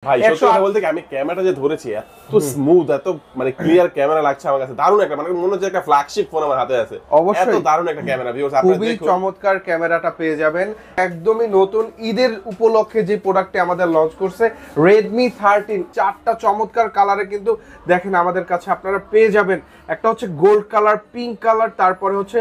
ভাই সত্যি কথা বলতে কি আমি ক্যামেরাটা যে ধরেছি এত স্মুথ এত মানে ক্লিয়ার ক্যামেরা লাগছে আমার কাছে দারুণ একটা মানে মনে হচ্ছে একটা ফ্ল্যাগশিপ ফোন আমার হাতে আছে অবশ্যই এত দারুণ একটা ক্যামেরা ভিউয়ার্স আপনারা খুবই দেখুন চমৎকার ক্যামেরাটা পেয়ে যাবেন একদমই নতুন ঈদের উপলক্ষে যে প্রোডাক্টটি আমাদের লঞ্চ করছে Redmi 13 চারটা চমৎকার কালারে কিন্তু দেখেন আমাদের কাছে আপনারা পেয়ে যাবেন একটা হচ্ছে গোল্ড কালার পিঙ্ক কালার তারপরে হচ্ছে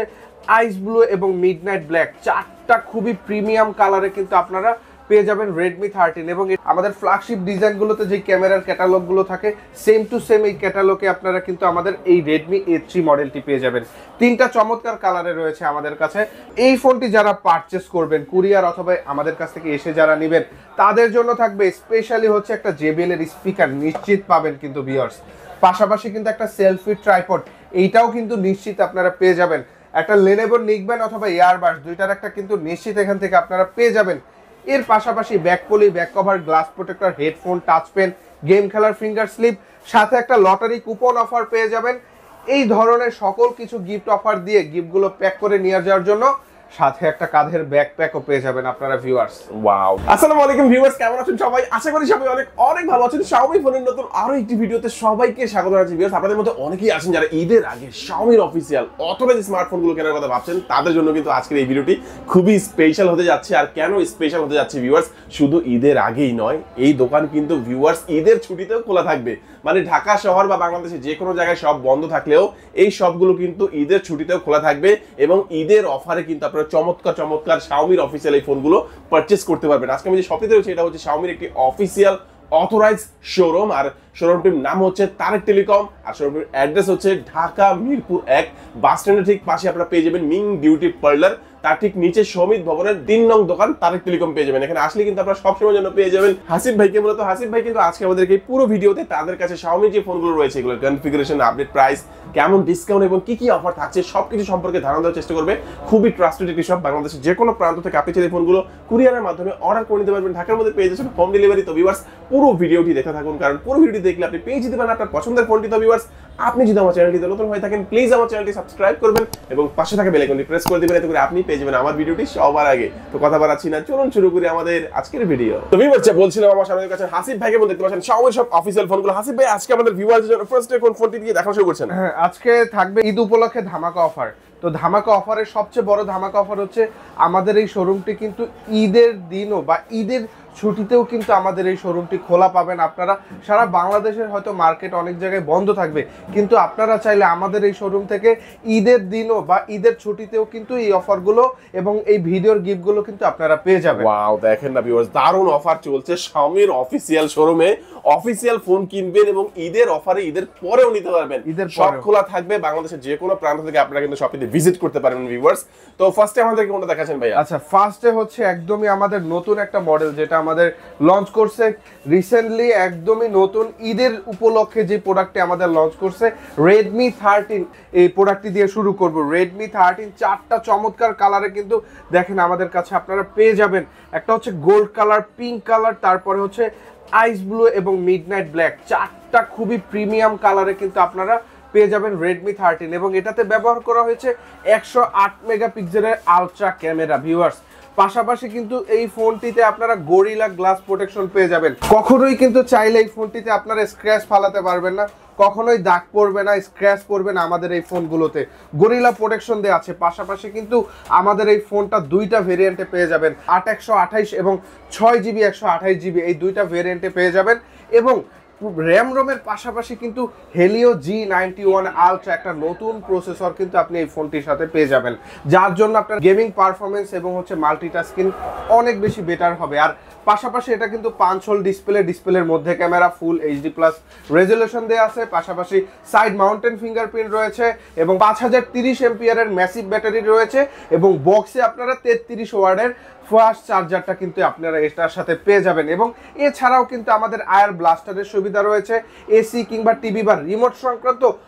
আইস ব্লু এবং মিডনাইট ব্ল্যাক চারটা খুবই প্রিমিয়াম কালারে কিন্তু আপনারা পেয়ে যাবেন Redmi 13 এবং আমাদের ফ্ল্যাগশিপ ডিজাইনগুলোতে যে ক্যামেরার ক্যাটালগুলো থাকে সেম টু সেম এই ক্যাটালগে আপনারা কিন্তু আমাদের এই Redmi A3 মডেলটি পেয়ে যাবেন তিনটা চমৎকার কালারে রয়েছে আমাদের কাছে এই ফোনটি যারা পারচেস করবেন কুরিয়ার অথবা আমাদের কাছ থেকে এসে যারা নেবেন তাদের জন্য থাকবে স্পেশালি হচ্ছে একটা JBL এর স্পিকার নিশ্চিত পাবেন কিন্তু ভিউয়ার্স পাশাপাশি কিন্তু একটা সেলফি ট্রাইপড এইটাও কিন্তু নিশ্চিত আপনারা পেয়ে যাবেন একটা Lenovo নিকবেন অথবা এয়ারবাস দুইটার একটা কিন্তু নিশ্চিত এখান থেকে আপনারা পেয়ে যাবেন এর পাশাপাশি back poly back cover glass protector headphone touch pen game খেলার ফিঙ্গার স্লিপ সাথে একটা লটারি কুপন অফার পেয়ে যাবেন এই ধরনের সকল কিছু গিফট অফার দিয়ে গিফটগুলো প্যাক করে নিয়ে যাওয়ার জন্য সাথে একটা কাঁধের ব্যাকপ্যাকও পেয়ে যাবেন আপনারা ভিউয়ার্স ওয়াও আসসালামু আলাইকুম ভিউয়ার্স কেমন আছেন সবাই আশা করি সবাই অনেক অনেক ভালো আছেন Xiaomi ফোনের নতুন আরো একটি ভিডিওতে সবাইকে স্বাগত জানাচ্ছি ভিউয়ার্স আপনাদের মধ্যে অনেকেই আছেন যারা ঈদের আগে Xiaomiর অফিশিয়াল অথরাইজড স্মার্টফোনগুলো কেনার কথা ভাবছেন তাদের জন্য কিন্তু আজকের এই ভিডিওটি খুবই স্পেশাল হতে যাচ্ছে আর কেন স্পেশাল হতে যাচ্ছে ভিউয়ার্স শুধু ঈদের আগেই নয় এই দোকান কিন্তু ভিউয়ার্স ঈদের ছুটিতেও খোলা থাকবে মানে ঢাকা শহর বা বাংলাদেশে যে কোনো জায়গায় সব বন্ধ থাকলেও এই সবগুলো কিন্তু ঈদের ছুটিতেও খোলা থাকবে এবং ঈদের অফারে কিন্তু আপনারা চমৎকার Xiaomiর অফিশিয়াল এই ফোনগুলো পারচেজ করতে পারবেন আজকে আমি যে শপিতে রয়েছে এটা হচ্ছে Xiaomiর একটি অফিশিয়াল অথরাইজড শোরুম আর শোরুমটির নাম হচ্ছে তারেক টেলিকম আর শোরুমটির অ্যাড্রেস হচ্ছে ঢাকা মিরপুর 1 বাস স্ট্যান্ডের ঠিক পাশে আপনারা পেয়ে যাবেন মিং বিউটি পার্লার তার ঠিক নিচে সমিত ভবনের 3 নং দোকান তারেক টেলিকম পেয়ে যাবেন এখানে আসলে কিন্তু আপনারা সবসময় জন্য পেয়ে যাবেন হাসিব ভাইকে মূলত হাসিব ভাই কিন্তু আজকে আমাদেরকে পুরো ভিডিওতে তাদের কাছে Xiaomi যে ফোনগুলো রয়েছে এগুলোর কনফিগারেশন আপডেট প্রাইস কেমন ডিসকাউন্ট এবং কি অফার থাকছে সবকিছু সম্পর্কে ধারণা দেওয়ার চেষ্টা করবে খুবই ট্রাস্টেড একটি শপ বাংলাদেশের যে কোনো প্রান্ত থেকে আপনি চাইলে ফোনগুলো কুরিয়ারের মাধ্যমে অর্ডার করে নিতে পারবেন ঢাকার মধ্যে পেয়ে যাচ্ছেন হোম ডেলিভারি তো ভিউয়ার্স পুরো ভিডিওটি দেখতে থাকুন কারণ পুরো ভিডিওটি দেখলে আপনি পেয়ে যেতে পারেন আপনার পছন্দের ফোনটি তো ভিউয়ার্স আপনি যদি আমার চ্যানেলটিতে নতুন হয়ে থাকেন প্লিজ আমার চ্যানেলটি সাবস্ক্রাইব করবেন এবং পাশে থাকা বেল আইকনটি প্রেস করে দিবেন এতে করে আপনি পেয়ে যাবেন আমার ভিডিওটি সবার আগে তো কথা বাড়াচ্ছি না চলুন শুরু করি আমাদের আজকের ভিডিও তো ভিউয়ার্স বলছিলাম আমার সামনে কাছে হাসিব ভাইকে বলতে দেখতে পাচ্ছেন Xiaomi সব অফিশিয়াল ফোনগুলো হাসিব ভাই আজকে আমাদের ভিউয়ারদের জন্য ফার্স্ট কোন ফোনটি দিয়ে দেখা শুরু করছেন হ্যাঁ আজকে থাকবে ঈদ উপলক্ষে ধামাকা অফার তো ধামাকা অফারের সবচেয়ে বড় ধামাকা অফার হচ্ছে আমাদের এই শোরুমটি কিন্তু ঈদের দিনও বা ঈদের ছুটিতেও কিন্তু আমাদের এই শোরুমটি খোলা পাবেন আপনারা সারা বাংলাদেশের হয়তো মার্কেট অনেক জায়গায় বন্ধ থাকবে কিন্তু আপনারা চাইলে আমাদের এই শোরুম থেকে ঈদের দিনও বা ঈদের ছুটিতেও কিন্তু এই অফারগুলো এবং এই ভিডিওর গিফটগুলো কিন্তু আপনারা পেয়ে যাবেন ওয়াও দেখেন না ভিউয়ার্স দারুণ অফার চলছে Xiaomiর অফিশিয়াল শোরুমে অফিশিয়াল ফোন কিনবেন এবং ঈদের অফারে ঈদের পরেও নিতে পারবেন সব খোলা থাকবে বাংলাদেশের যে কোনো প্রান্ত থেকে আপনারা কিন্তু শপিতে ভিজিট করতে পারবেন ভিউয়ার্স তো ফার্স্টে আমাদেরকে কোনটা দেখাচ্ছেন ভাই আচ্ছা ফার্স্টে হচ্ছে একদমই আমাদের নতুন একটা মডেল যেটা আমাদের লঞ্চ করছে রিসেন্টলি একদমই নতুন ঈদের উপলক্ষে যে প্রোডাক্টটি আমাদের লঞ্চ করছে Redmi 13 এই প্রোডাক্টটি দিয়ে শুরু করব Redmi 13 চারটা চমৎকার কালারে কিন্তু দেখেন আমাদের কাছে আপনারা পেয়ে যাবেন একটা হচ্ছে গোল্ড কালার পিঙ্ক কালার তারপরে হচ্ছে আইস ব্লু এবং মিডনাইট ব্ল্যাক চারটা খুবই প্রিমিয়াম কালারে কিন্তু আপনারা পেয়ে যাবেন Redmi 13 এবং এটাতে ব্যবহার করা হয়েছে 108 মেগাপিক্সেলের আলট্রা ক্যামেরা ভিউয়ার্স পাশাপাশি কিন্তু এই ফোনটিতে আপনারা গরিলা গ্লাস প্রোটেকশন পেয়ে যাবেন কখনোই কিন্তু চাইলে এই ফোনটিতে আপনারা স্ক্র্যাচ ফালাতে পারবেন না কখনোই দাগ পড়বে না স্ক্র্যাচ পড়বে না আমাদের এই ফোনগুলোতে গরিলা প্রোটেকশন দেওয়া আছে পাশাপাশি কিন্তু আমাদের এই ফোনটা দুইটা ভেরিয়েন্টে পেয়ে যাবেন 8/128 এবং 6GB 128GB এই দুইটা ভেরিয়েন্টে পেয়ে যাবেন এবং র্যাম রোমের পাশাপাশি কিন্তু হেলিও G91 আলট্রা একটা নতুন প্রসেসর কিন্তু আপনি এই ফোনটির সাথে পেয়ে যাবেন যার জন্য আপনার গেমিং পারফরমেন্স এবং হচ্ছে মাল্টিটাস্কিং অনেক বেশি বেটার হবে আর পাশাপাশি এটা কিন্তু 5 হোল ডিসপ্লের মধ্যে ক্যামেরা ফুল HD+ রেজোলিউশন দেওয়া আছে পাশাপাশি সাইড মাউন্টেন ফিঙ্গারপ্রিন্ট রয়েছে এবং 5030 এমপিআরের ম্যাসিভ ব্যাটারি রয়েছে এবং বক্সে আপনারা 33 ওয়াটের ফাস্ট চার্জারটা কিন্তু আপনারা এটার সাথে পেয়ে যাবেন এবং এছাড়াও কিন্তু আমাদের আয়ার ব্লাস্টারের সুবিধা রয়েছে এসি কিংবা টিভি বা রিমোট সংক্রান্ত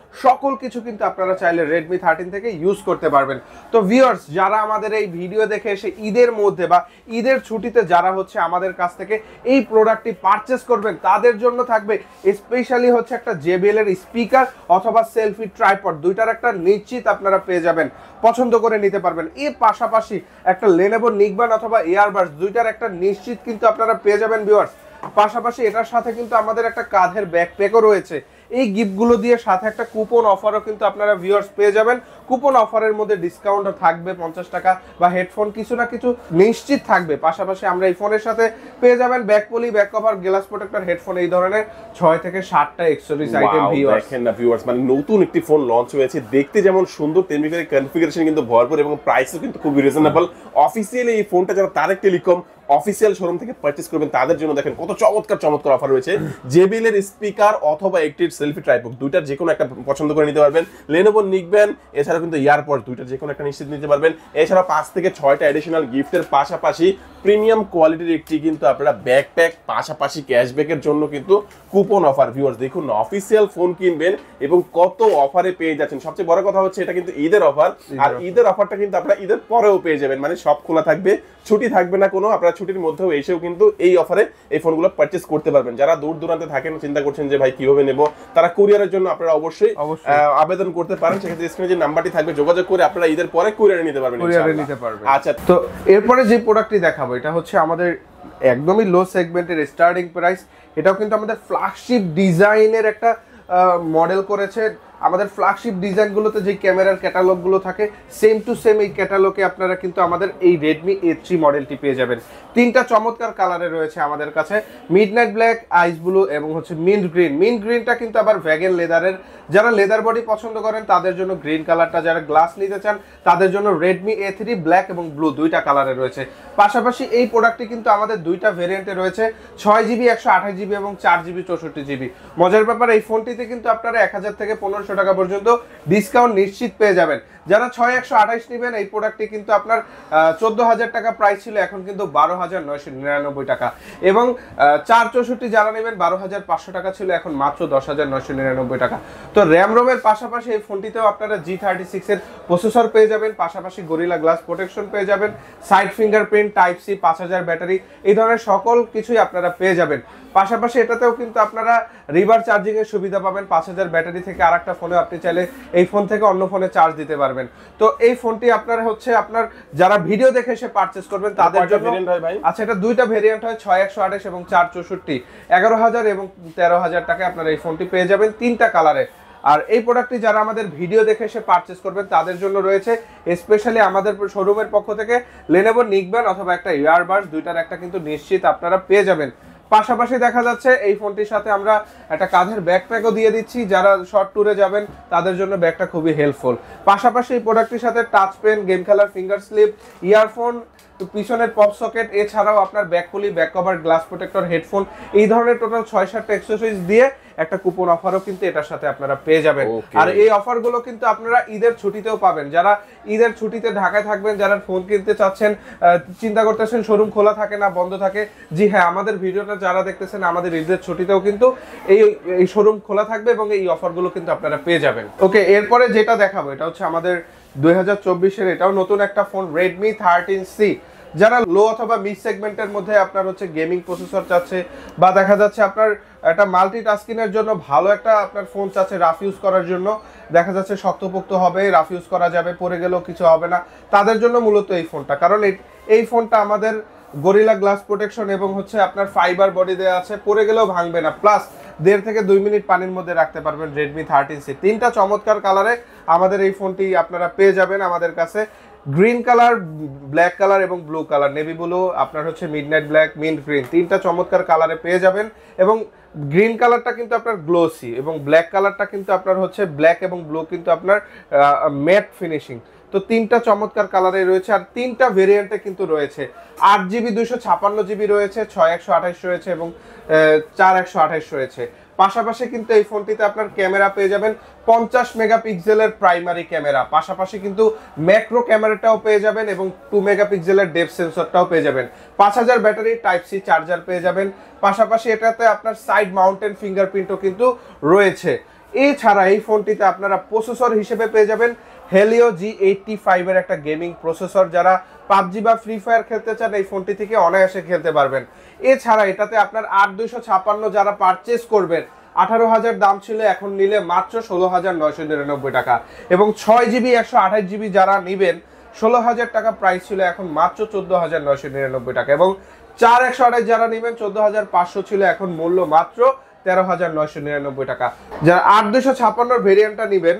সকল কিছু কিন্তু আপনারা চাইলে Redmi 13 থেকে ইউজ করতে পারবেন তো ভিউয়ার্স যারা আমাদের এই ভিডিও দেখে এসে ঈদের মধ্যে বা ঈদের ছুটিতে যারা হচ্ছে আমাদের কাছ থেকে এই প্রোডাক্টটি পারচেস করবেন তাদের জন্য থাকবে স্পেশালি হচ্ছে একটা JBL এর স্পিকার অথবা সেলফি ট্রাইপড দুইটার একটা নিশ্চিত আপনারা পেয়ে যাবেন পছন্দ করে নিতে পারবেন এর পাশাপাশি একটা Lenovo নিকবেন অথবা এয়ারবাস দুইটার একটা নিশ্চিত কিন্তু আপনারা পেয়ে যাবেন ভিউয়ার্স পাশাপাশি এটার সাথে কিন্তু আমাদের একটা কাঁধের ব্যাকপ্যাকও রয়েছে। এই গিফটগুলো দিয়ে সাথে একটা কুপন অফারও কিন্তু আপনারা ভিউয়ার্স পেয়ে যাবেন। কুপন অফারের মধ্যে ডিসকাউন্টও থাকবে 50 টাকা, বা হেডফোন কিছু না কিছু নিশ্চিত থাকবে। পাশাপাশি আমরা এই ফোনের সাথে পেয়ে যাবেন back poly, back cover, glass protector, headphone, এই ধরনের 6 থেকে 7টা অ্যাকসেসরিজ আইটেম ভিউয়ার্স। দেখেন না ভিউয়ার্স, মানে নতুন একটি ফোন লঞ্চ হয়েছে, দেখতে যেমন সুন্দর তেমনি করে কনফিগারেশন কিন্তু ভরপুর এবং প্রাইসও কিন্তু খুবই রিজনেবল। অফিসিয়ালি এই ফোনটা যারা তারেক টেলিকম অফিসিয়াল শোরুম থেকে পারচেজ করবেন তাদের জন্য দেখেন কত চমৎকার অফার রয়েছে। JBL এর স্পিকার অথবা একটি সেলফি ট্রাইপড, দুইটার যে কোনো একটা পছন্দ করে নিতে পারবেন। Lenovo নিকবেন, এছাড়া কিন্তু ইয়ারপড, দুইটার যে কোনো একটা নিশ্চিত নিতে পারবেন। এছাড়া 5 থেকে 6টা এডিশনাল গিফটের পাশাপাশি প্রিমিয়াম কোয়ালিটির একটি কিন্তু আপনারা ব্যাকপ্যাক, পাশাপাশি ক্যাশব্যাকের জন্য কিন্তু কুপন অফার। ভিউয়ার্স দেখুন না, অফিসিয়াল ফোন কিনবেন এবং কত অফারে পেয়ে যাচ্ছেন। সবচেয়ে বড় কথা হচ্ছে এটা কিন্তু ঈদের অফার, আর ঈদের অফারটা কিন্তু আপনারা ঈদের পরেও পেয়ে যাবেন, মানে সব খোলা থাকবে, ছুটি থাকবে না কোনো। আপনারা ছুটির মধ্যেও এসেও কিন্তু এই অফারে এই ফোনগুলো পারচেজ করতে পারবেন। যারা দূর দূরান্তে থাকেন, চিন্তা করছেন যে ভাই কিভাবে নেব, তারা কুরিয়ারের জন্য আপনারা অবশ্যই আবেদন করতে পারেন। সেক্ষেত্রে স্ক্রিনে যে নাম্বারটি থাকবে যোগাযোগ করে আপনারা ঈদের পরে কুরিয়ারে নিতে পারবেন। আচ্ছা, তো এরপরে যে প্রোডাক্টটি দেখাবো এটা হচ্ছে আমাদের একদমই লো সেগমেন্টের স্টার্টিং প্রাইস। এটাও কিন্তু আমাদের ফ্ল্যাগশিপ ডিজাইনের একটা মডেল করেছে। আমাদের ফ্ল্যাগশিপ ডিজাইনগুলোতে যে ক্যামেরার ক্যাটালগুলো থাকে সেম টু সেম এই ক্যাটালগে আপনারা কিন্তু আমাদের এই Redmi A3 মডেলটি পেয়ে যাবেন। 3টা চমৎকার কালারে রয়েছে আমাদের কাছে, মিডনাইট ব্ল্যাক, আইস ব্লু এবং হচ্ছে মিন্ট গ্রিন। মিন্ট গ্রিনটা কিন্তু আবার ভ্যাগন লেদারের, যারা লেদার বডি পছন্দ করেন তাদের জন্য গ্রিন কালারটা, যারা গ্লাস নিতে চান তাদের জন্য Redmi A3 ব্ল্যাক এবং ব্লু দুইটা কালারে রয়েছে। পাশাপাশি এই প্রোডাক্টটি কিন্তু আমাদের দুইটা ভেরিয়েন্টে রয়েছে, 6GB 128GB এবং 4GB 64GB। মজার ব্যাপার, এই ফোনটিতে কিন্তু আপনারা 1000 থেকে 1500 টাকা পর্যন্ত ডিসকাউন্ট নিশ্চিত পেয়ে যাবেন। যারা 6128 নেবেন এই প্রোডাক্টটি কিন্তু আপনার 14,000 টাকা প্রাইস ছিল, এখন কিন্তু 12,999 টাকা, এবং 464 যারা নেবেন 12,500 টাকা ছিল, এখন মাত্র 10,999 টাকা। তো র্যাম রোমের পাশাপাশি এই ফোনটিতেও আপনারা G36 এর প্রসেসর পেয়ে যাবেন, পাশাপাশি গরিলা গ্লাস প্রোটেকশন পেয়ে যাবেন, side fingerprint, type C, 5000 battery, এই ধরনের সকল কিছুই আপনারা পেয়ে যাবেন। পাশাপাশি এটাতেও কিন্তু আপনারা রিভার চার্জিং এর সুবিধা পাবেন। 5000 ব্যাটারি থেকে আরেকটা ফোনে আপনি চাইলে এই ফোন থেকে অন্য ফোনে চার্জ দিতে পারবেন। তো এই ফোনটি আপনার হচ্ছে আপনার যারা ভিডিও দেখে এসে পারচেজ করবেন তাদের জন্য। আচ্ছা, এটা দুইটা ভেরিয়েন্ট হয়, 6128 এবং 464, 11,000 এবং 13,000 টাকায় আপনারা এই ফোনটি পেয়ে যাবেন 3টা কালারে। আর এই প্রোডাক্টটি যারা আমাদের ভিডিও দেখে এসে পারচেজ করবেন তাদের জন্য রয়েছে স্পেশালি আমাদের শোরুমের পক্ষ থেকে Lenovo নিকবেন অথবা একটা ইয়ারবাডস, দুইটার একটা কিন্তু নিশ্চিত আপনারা পেয়ে যাবেন। পাশাপাশি দেখা যাচ্ছে এই ফোনটির সাথে আমরা একটা কাঁধের ব্যাকপ্যাকও দিয়ে দিচ্ছি, যারা শর্ট ট্যুরে যাবেন তাদের জন্য ব্যাগটা খুবই হেল্পফুল। পাশাপাশি এই প্রোডাক্টটির সাথে টাচ পেন, গেম খেলার ফিঙ্গার স্লিপ, ইয়ারফোন, পিছনের পপ সকেট, এছাড়াও আপনার ব্যাক পুলি, back cover, glass protector, headphone, এই ধরনের টোটাল 6-7টা অ্যাক্সেসরিজ দিয়ে একটা কুপন অফারও কিন্তু এটার সাথে আপনারা পেয়ে যাবেন। আর এই অফারগুলো কিন্তু আপনারা ঈদের ছুটিতেও পাবেন। যারা ঈদের ছুটিতে ঢাকায় থাকবেন, যারা ফোন কিনতে চাচ্ছেন, চিন্তা করতেছেন শোরুম খোলা থাকে না বন্ধ থাকে, জি হ্যাঁ, আমাদের ভিডিওটা যারা দেখতেছেন আমাদের ঈদের ছুটিতেও কিন্তু এই শোরুম খোলা থাকবে এবং এই অফারগুলো কিন্তু আপনারা পেয়ে যাবেন। ওকে, এরপরে যেটা দেখাবো এটা হচ্ছে আমাদের 2024-এর এটাও নতুন একটা ফোন Redmi 13C। যারা লো অথবা মিড সেগমেন্টের মধ্যে আপনার হচ্ছে গেমিং প্রসেসর চাচ্ছে, বা দেখা যাচ্ছে আপনার একটা মাল্টিটাস্কিংয়ের জন্য ভালো একটা আপনার ফোন চাচ্ছে রাফ ইউজ করার জন্য, দেখা যাচ্ছে শক্তপোক্ত হবে, রাফ ইউজ করা যাবে, পড়ে গেলেও কিছু হবে না, তাদের জন্য মূলত এই ফোনটা। কারণ এই ফোনটা আমাদের গরিলা গ্লাস প্রোটেকশন এবং হচ্ছে আপনার ফাইবার বডি দেওয়া আছে, পড়ে গেলেও ভাঙবে না, প্লাস 1.5 থেকে 2 মিনিট পানির মধ্যে রাখতে পারবেন Redmi 13C। 3টা চমৎকার কালারে আমাদের এই ফোনটি আপনারা পেয়ে যাবেন আমাদের কাছে, গ্রিন কালার, ব্ল্যাক কালার এবং ব্লু কালার, নেভি ব্লু, আপনার হচ্ছে মিডনাইট ব্ল্যাক, মিন্ট গ্রিন, 3টা চমৎকার কালারে পেয়ে যাবেন। এবং গ্রিন কালারটা কিন্তু আপনার গ্লোসি এবং ব্ল্যাক কালারটা কিন্তু আপনার হচ্ছে ব্ল্যাক এবং ব্লু কিন্তু আপনার ম্যাট ফিনিশিং। তো 3টা চমৎকার কালারে রয়েছে, আর 3টা ভেরিয়েন্টে কিন্তু রয়েছে। 8GB 256GB রয়েছে, 6128 রয়েছে এবং 4128 রয়েছে। পাশাপাশি কিন্তু এই ফোনটিতে আপনার ক্যামেরা পেয়ে যাবেন 50 মেগাপিক্সেলের প্রাইমারি ক্যামেরা, পাশাপাশি কিন্তু ম্যাক্রো ক্যামেরাটাও পেয়ে যাবেন এবং 2 মেগাপিক্সেলের ডেপথ সেন্সরটাও পেয়ে যাবেন। 5000 ব্যাটারি, টাইপ সি চার্জার পেয়ে যাবেন। পাশাপাশি এটাতে আপনার সাইড মাউন্টেন ফিঙ্গারপ্রিন্টও কিন্তু রয়েছে। এছাড়া এই ফোনটিতে আপনারা প্রসেসর হিসেবে পেয়ে যাবেন Helio G85 এর একটা গেমিং প্রসেসর। যারা PUBG বা ফ্রি ফায়ার খেলতে চান এই ফোনটি থেকে অনায়াসে খেলতে পারবেন। এছাড়া এটাতে আপনার 8256 যারা পারচেস করবেন, 18,000 দাম ছিল, এখন নিলে মাত্র 16,999 টাকা, এবং 6GB 128GB যারা নেবেন 16,000 টাকা প্রাইস ছিল, এখন মাত্র 14,999 টাকা, এবং 4128 যারা নেবেন 14500 ছিল, এখন মূল্য মাত্র 13999 টাকা। যারা 8256 ভেরিয়েন্টটা নেবেন,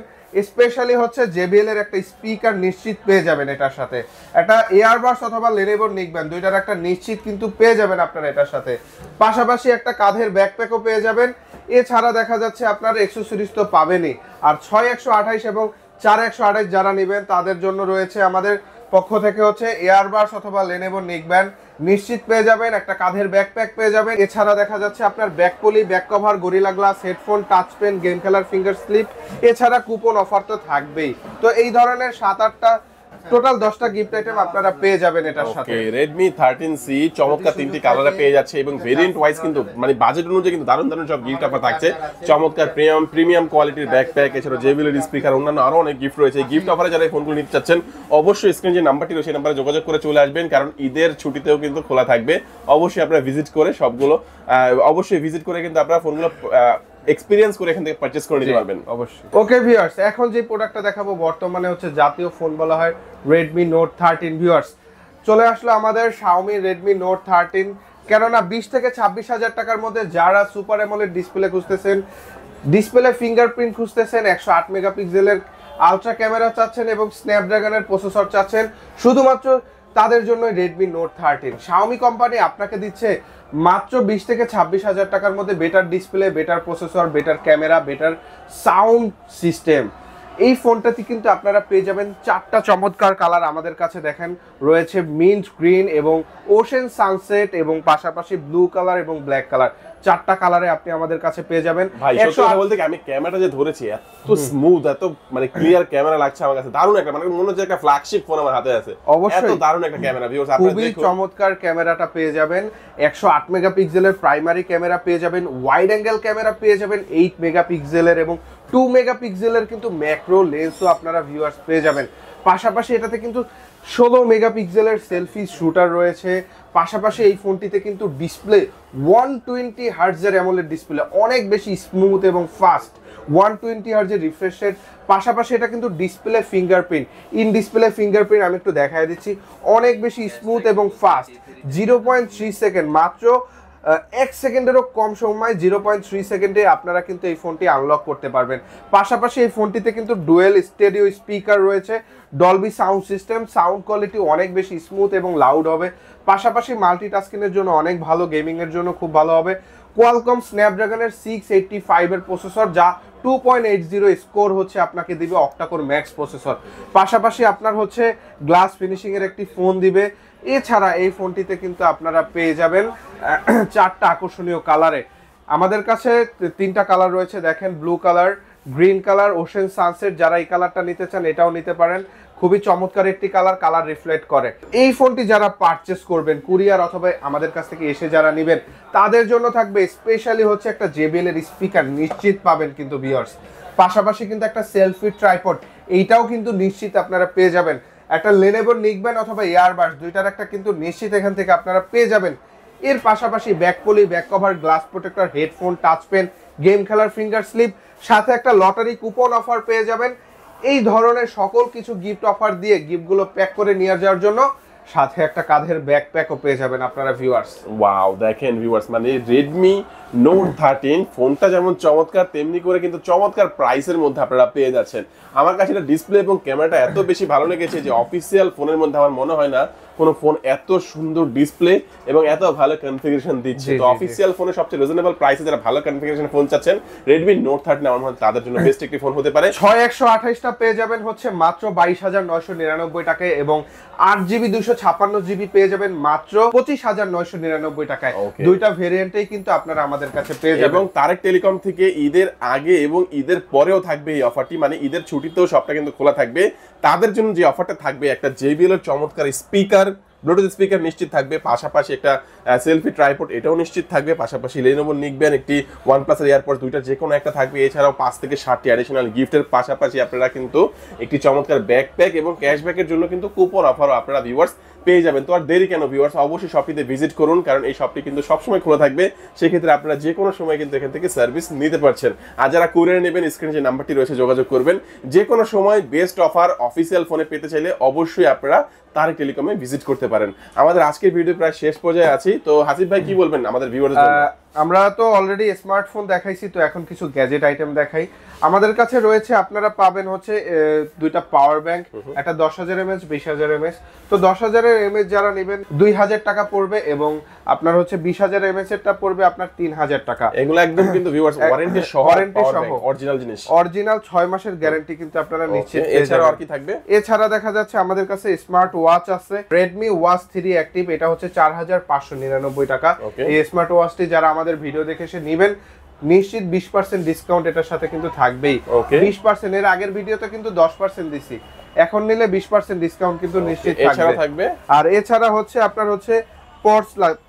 স্পেশালি হচ্ছে JBL এর একটা স্পিকার নিশ্চিত পেয়ে যাবেন এটার সাথে, একটা এয়ারবাস অথবা লেনেভোর নিকবেন দুইটার একটা নিশ্চিত কিন্তু পেয়ে যাবেন আপনারা এটার সাথে। পাশাপাশি একটা কাঁধের ব্যাকপ্যাকও পেয়ে যাবেন। এছাড়া দেখা যাচ্ছে আপনার এক্সেসরিজ তো পাবেনই। আর 6128 এবং 4128 যারা নেবেন তাদের জন্য রয়েছে আমাদের পক্ষ থেকে হচ্ছে এয়ারবাস অথবা লেনেভোর নিকবেন নিশ্চিত পেয়ে যাবেন, একটা কাঁধের ব্যাকপ্যাক পেয়ে যাবেন। এছাড়া দেখা যাচ্ছে আপনার back poly, back cover, gorilla glass, headphone, touch pen, game খেলার ফিঙ্গার স্লিপ, এছাড়া কুপন অফার তো থাকবেই। তো এই ধরনের 7-8টা টোটাল 10টা গিফট আইটেম আপনারা পেয়ে যাবেন এটার সাথে। Redmi 13C চমৎকার তিনটি কালারে পেয়ে যাচ্ছে এবং ভেরিয়েন্ট ওয়াইজ কিন্তু মানে বাজেট অনুযায়ী কিন্তু দারুণ দারুণ সব গিফট অফার থাকছে। চমৎকার প্রিমিয়াম কোয়ালিটির ব্যাকপ্যাক, এছাড়া JBL এর স্পিকার, অন্যান্য আরো অনেক গিফট রয়েছে। এই গিফট অফারে যারা এই ফোনগুলো নিতে চাচ্ছেন অবশ্যই স্ক্রিনে যে নাম্বারটি রয়েছে সেই নাম্বারে যোগাযোগ করে চলে আসবেন, কারণ ঈদের ছুটিতেও কিন্তু খোলা থাকবে। অবশ্যই আপনারা ভিজিট করে সবগুলো কিন্তু আপনারা ফোনগুলো এক্সপেরিয়েন্স করে এখান থেকে পারচেজ করে নিতে পারবেন অবশ্যই। ওকে ভিউয়ার্স, এখন যে প্রোডাক্টটা দেখাবো বর্তমানে হচ্ছে জাতীয় ফোন বলা হয় Redmi Note 13। ভিউয়ার্স, চলে আসলো আমাদের Xiaomi Redmi Note 13। কেননা 20 থেকে 26 হাজার টাকার মধ্যে যারা সুপার অ্যামোলেড ডিসপ্লে খুঁজতেছেন, ডিসপ্লে ফিঙ্গারপ্রিন্ট খুঁজতেছেন, 108 মেগাপিক্সেলের আলট্রা ক্যামেরা চাচ্ছেন এবং স্ন্যাপড্রাগনের প্রসেসর চাচ্ছেন, শুধুমাত্র তাদের জন্য Redmi Note 13। Xiaomi কোম্পানি আপনাকে দিচ্ছে মাত্র 20 থেকে 26 হাজার টাকার মধ্যে better display, better processor, better camera, better sound system. এই ফোনটাতে কিন্তু আপনারা পেয়ে যাবেন 4টা চমৎকার কালার আমাদের কাছে দেখেন রয়েছে, মিন্ট গ্রিন এবং ওশেন সানসেট এবং পাশাপাশি ব্লু কালার এবং ব্ল্যাক কালার। 4টা কালারে আপনি আমাদের কাছে পেয়ে যাবেন। ভাই সত্যি কথা বলতে কি, আমি ক্যামেরাটা যে ধরেছি এত স্মুথ, এত মানে ক্লিয়ার ক্যামেরা লাগছে আমার কাছে, দারুণ একটা মানে মনে হচ্ছে একটা ফ্ল্যাগশিপ ফোন আমার হাতে আছে। অবশ্যই এত দারুণ একটা ক্যামেরা ভিউয়ার্স, আপনারা খুবই চমৎকার ক্যামেরাটা পেয়ে যাবেন। 108 মেগাপিক্সেলের প্রাইমারি ক্যামেরা পেয়ে যাবেন, ওয়াইড অ্যাঙ্গেল ক্যামেরা পেয়ে যাবেন 8 মেগাপিক্সেলের এবং 2 মেগাপিক্সেলের কিন্তু ম্যাক্রো লেন্সও আপনারা ভিউয়ার্স পেয়ে যাবেন। পাশাপাশি এটাতে কিন্তু 16 মেগাপিক্সেলের সেলফি শুটার রয়েছে। পাশাপাশি এই ফোনটিতে কিন্তু ডিসপ্লে 120 হার্টজের অ্যামোলেড ডিসপ্লে, অনেক বেশি স্মুথ এবং ফাস্ট, 120 হার্টজের রিফ্রেশ রেট। পাশাপাশি এটা কিন্তু display fingerprint, in display fingerprint আমি একটু দেখাই দিচ্ছি, অনেক বেশি স্মুথ এবং ফাস্ট। 0.3 সেকেন্ড, মাত্র 1 সেকেন্ডেরও কম সময় 0.3 সেকেন্ডে আপনারা কিন্তু এই ফোনটি আনলক করতে পারবেন। পাশাপাশি এই ফোনটিতে কিন্তু ডুয়েল স্টেরিও স্পিকার রয়েছে, Dolby sound system, sound quality অনেক বেশি স্মুথ এবং লাউড হবে। পাশাপাশি মাল্টিটাস্কিংয়ের জন্য অনেক ভালো, গেমিংয়ের জন্য খুব ভালো হবে। কোয়ালকম স্ন্যাপড্রাগনের 685 এর প্রসেসর, যা 2.80 স্কোর হচ্ছে আপনাকে দিবে অক্টাকোর ম্যাক্স প্রসেসর। পাশাপাশি আপনার হচ্ছে গ্লাস ফিনিশিং এর একটি ফোন দিবে। এছাড়া এই ফোনটিতে কিন্তু আপনারা পেয়ে যাবেন 4টা আকর্ষণীয় কালারে। আমাদের কাছে 3টা কালার রয়েছে দেখেন, blue colour, green colour, ocean sunset. যারা এই কালারটা নিতে চান এটাও নিতে পারেন, খুবই চমৎকার একটি কালার রিফ্লেক্ট করে। এই ফোনটি যারা পারচেস করবেন কুরিয়ার অথবা আমাদের কাছ থেকে এসে যারা নেবেন তাদের জন্য থাকবে স্পেশালি হচ্ছে একটা JBL এর স্পিকার নিশ্চিত পাবেন কিন্তু ভিউয়ার্স। পাশাপাশি কিন্তু একটা সেলফি ট্রাইপড, এইটাও কিন্তু নিশ্চিত আপনারা পেয়ে যাবেন। একটা লেনেভোর নিকবেন অথবা এয়ারবাস দুইটার একটা কিন্তু নিশ্চিত এখান থেকে আপনারা পেয়ে যাবেন। এর পাশাপাশি back poly, back cover, glass protector, headphone, touch pen, game খেলার ফিঙ্গার স্লিপ, সাথে একটা লটারি কুপন অফার পেয়ে যাবেন। এই ধরনের সকল কিছু গিফট অফার দিয়ে গিফটগুলো প্যাক করে নিয়ে যাওয়ার জন্য সাথে একটা কাঁধের ব্যাকপ্যাকও পেয়ে যাবেন আপনারা ভিউয়ার্স। ওয়াও, দেখেন ভিউয়ার্স, মানে Redmi Note 13 ফোনটা যেমন চমৎকার তেমনি করে কিন্তু চমৎকার প্রাইসের মধ্যে আপনারা পেয়ে যাচ্ছেন। আমার কাছে এটা ডিসপ্লে এবং ক্যামেরাটা এত বেশি ভালো লেগেছে যে অফিসিয়াল ফোনের মধ্যে আমার মনে হয় না কোনো ফোন এত সুন্দর ডিসপ্লে এবং এত ভালো কনফিগারেশন দিচ্ছে। তো অফিসিয়াল ফোনে সবচেয়ে রিজনেবল প্রাইসে যারা ভালো কনফিগারেশন ফোন চাচ্ছেন Redmi Note 13 আমার মনে হয় তাদের জন্য বেস্ট একটি ফোন হতে পারে। 6128টা পেয়ে যাবেন হচ্ছে মাত্র 22,999 টাকায় এবং 8GB 256GB পেয়ে যাবেন মাত্র 25,999 টাকায়। দুইটা ভেরিয়েন্টেই কিন্তু আপনারা আমাদের কাছে পেয়ে যাবেন। এবং তারেক টেলিকম থেকে ঈদের আগে এবং ঈদের পরেও থাকবে এই অফারটি, মানে ঈদের ছুটিতেও সবটা কিন্তু খোলা থাকবে। তাদের জন্য যে অফারটা থাকবে, একটা JBL এর চমৎকার স্পিকার, ব্লুটুথ স্পিকার নিশ্চিত থাকবে, পাশাপাশি একটা সেলফি ট্রাইপড এটাও নিশ্চিত থাকবে, পাশাপাশি লেনোভো নিকবেন একটি OnePlus এর এয়ারপড দুইটা যে কোনো একটা থাকবে। এছাড়াও 5 থেকে 7টি অ্যাডিশনাল গিফটের পাশাপাশি আপনারা কিন্তু একটি চমৎকার ব্যাকপ্যাক এবং ক্যাশব্যাকের জন্য কিন্তু কুপন অফারও আপনারা ভিউয়ার্স পেয়ে যাবেন। তো আর দেরি কেন ভিউয়ার্স, অবশ্যই শপটিতে ভিজিট করুন, কারণ এই শপটি কিন্তু সবসময় খোলা থাকবে। সেক্ষেত্রে আপনারা যে কোনো সময় কিন্তু এখান থেকে সার্ভিস নিতে পারছেন। আর যারা কুরিয়ার নেবেন, স্ক্রিনে যে নাম্বারটি রয়েছে যোগাযোগ করবেন। যে কোনো সময় বেস্ট অফার অফিসিয়াল ফোনে পেতে চাইলে অবশ্যই আপনারা তারেক টেলিকমে ভিজিট করতে পারেন। আমাদের আজকের ভিডিও প্রায় শেষ পর্যায়ে আছি, তো হাসিব ভাই কি বলবেন আমাদের ভিউয়ারদের জন্য? আমরা তো অলরেডি স্মার্টফোন দেখাইছি, তো এখন কিছু গ্যাজেট আইটেম দেখাই। আমাদের কাছে রয়েছে, আপনারা পাবেন হচ্ছে দুইটা পাওয়ার ব্যাংক, একটা 10,000 mAh 20,000 mAh। তো 10,000 mAh যারা নেবেন 2,000 টাকা পড়বে, এবং আপনার হচ্ছে 20,000 mAh এরটা পড়বে আপনার 3,000 টাকা। এগুলো একদম কিন্তু ভিউয়ার্স ওয়ারেন্টি সহ, অরিজিনাল জিনিস, অরিজিনাল 6 মাসের গ্যারান্টি কিন্তু আপনারা নিশ্চিত। এছাড়া আর কি থাকবে? এছাড়া দেখা যাচ্ছে আমাদের কাছে স্মার্ট ওয়াচ আছে, Redmi Watch 3 অ্যাক্টিভ, এটা হচ্ছে 4,599 টাকা। এই স্মার্ট ওয়াচটি যারা আমাদের ভিডিও দেখে এসে নেবেন, নিশ্চিত 20% ডিসকাউন্ট এটার সাথে কিন্তু থাকবেই। 20%, এর আগের ভিডিওতে কিন্তু 10% দিছি, এখন নিলে 20% ডিসকাউন্ট কিন্তু নিশ্চিত থাকবে। আর এছাড়া হচ্ছে আপনার হচ্ছে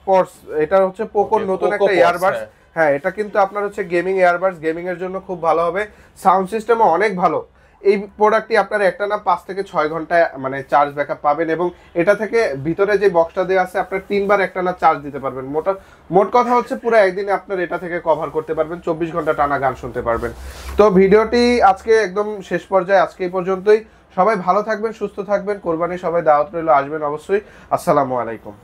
পর্স, এটা হচ্ছে পোকোর নতুন একটা ইয়ারবাডস। হ্যাঁ, এটা কিন্তু আপনার হচ্ছে গেমিং ইয়ারবাডস, গেমিং এর জন্য খুব ভালো হবে। সাউন্ড সিস্টেমও অনেক ভালো। এই প্রোডাক্টটি আপনারা একটা না 5 থেকে 6 ঘন্টা মানে চার্জ ব্যাকআপ পাবেন, এবং এটা থেকে ভিতরে যে বক্সটা দেওয়া আছে আপনার 3 বার একটা না চার্জ দিতে পারবেন। মোট কথা হচ্ছে পুরো একদিনে আপনার এটা থেকে কভার করতে পারবেন, 24 ঘন্টা টানা গান শুনতে পারবেন। তো ভিডিওটি আজকে একদম শেষ পর্যায়ে, আজকে এই পর্যন্তই। সবাই ভালো থাকবেন, সুস্থ থাকবেন, কোরবানি সবাই দাওয়াত রইল, আসবেন অবশ্যই। আসসালামু আলাইকুম।